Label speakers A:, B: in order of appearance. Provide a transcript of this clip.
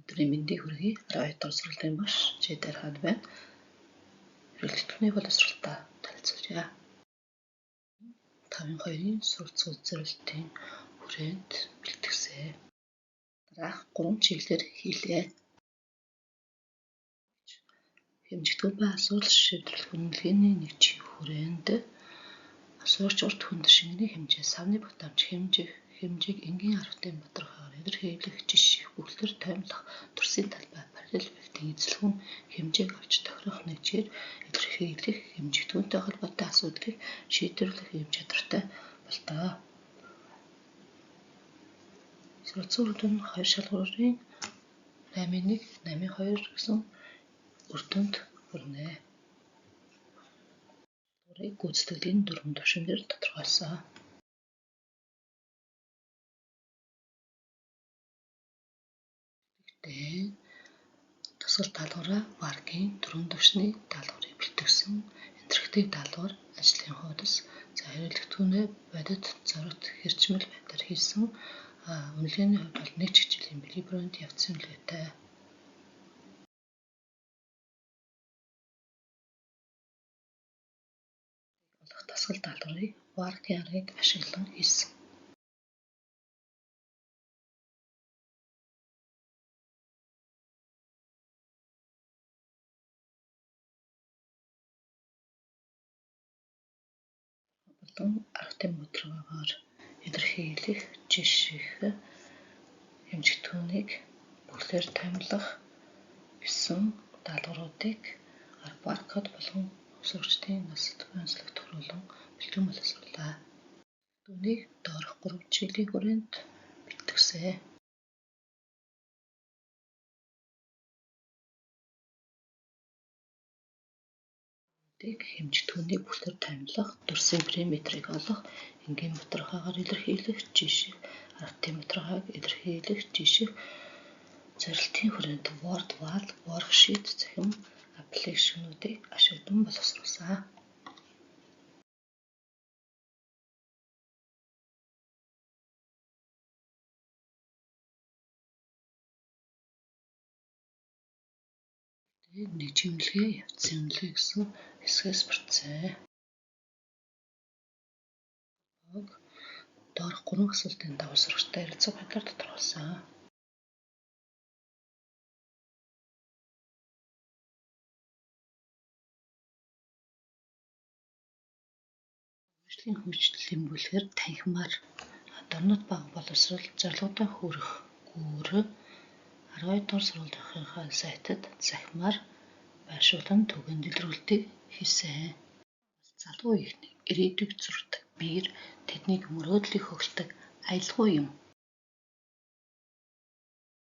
A: Өдрийн мэндийг хүргэе. 12 дугаар сургуулийн багш Жидар хаан байна. Хэрэглэгдэхүүний боловсролтой танилцуулъя. 5-2-ын суралцах үзүүлэлтийн хүрээнд бэлтгэсэн. Дараах 3 чиглэлээр хийлээ. Хэмжигдүү ба асуудал шийдвэрлэх үнэлгээний нэгжийн хүрээнд асуурч урт хүнд шингэний хэмжээ, савны батамж хэмжээг энгийн арвтын бодрохоор илэрхийлэх жиших, бүхлээр тоймлох, төрсийн талбай, параллел вектийн эзлэхүүн хэмжээг авч тохирох нэгжээр илэрхийлэх хэмжигдүүнтэй холбоотой асуудлыг шийдвэрлэх юм чадвартай болтоо. Суралцсан үр дүн 2 шалгуурын 8-1, 8-2 гэсэн үр дүнд хүрнэ. Гүйцэтгэлийн 4 түвшинээр тодорхойлсон. Тусгал даалгавраа Варгийн 4 түвшний даалгаврыг бэлтгэсэн. Интерактив даалгавар ажлын хуудас хэрэглэгдэхүүнээ бодит зурагт хэрчмэл байдлаар хийсэн. Үнэлгээний хувьд бол нэг чиглэлийн билибранд явцсан үнэлгээтэй. Тусгал даалгаврыг Варгийн аргыг ашиглан хийсэн. Аргатын бодлогоор илэрхийлэх, жиших, хэмжигдэхүүнийг бүхлээр тоймлох гэсэн даалгавруудыг баркод болон сурагчдын насалт онцлог тохируулан бэлтгэн боловсруулаа. Түүнийг доорх 3 чиглэлийн хүрээнд бэлтгэсэн. Хэмжигдэхүүнийг бүхлээр тоймлох, дүрсийн периметрийг олох, энгийн бодрохоор илэрхийлэх, жиших, аргатын бодрохыг илэрхийлэх, жиших, зорилтын хүрээнд Word, Wall, Worksheet цахим аппликейшнуудыг ашиглан боловсруулсан. Нэгжийн үнэлгээ, явцын үнэлгээ гэсэн хэсгээс бүрдсэн. Доорх 3 асуултын дагуу сурагчтай ярилцах байдлаар тодорхойлсон. Үйлчлэгийн хүчтэлийн бүлгээр танхимаар дорнод бага боловсрол зорилготой хүрэх гүүр 12 дугаар сургуулийн сайтад захимаар байршуулан түгээн дэлгэрүүлэлтийг хийсэн. Залуу ихний ирээдүйг зурдаг биер тэднийг мөрөөдлийг хөглөдөг аялгүй юм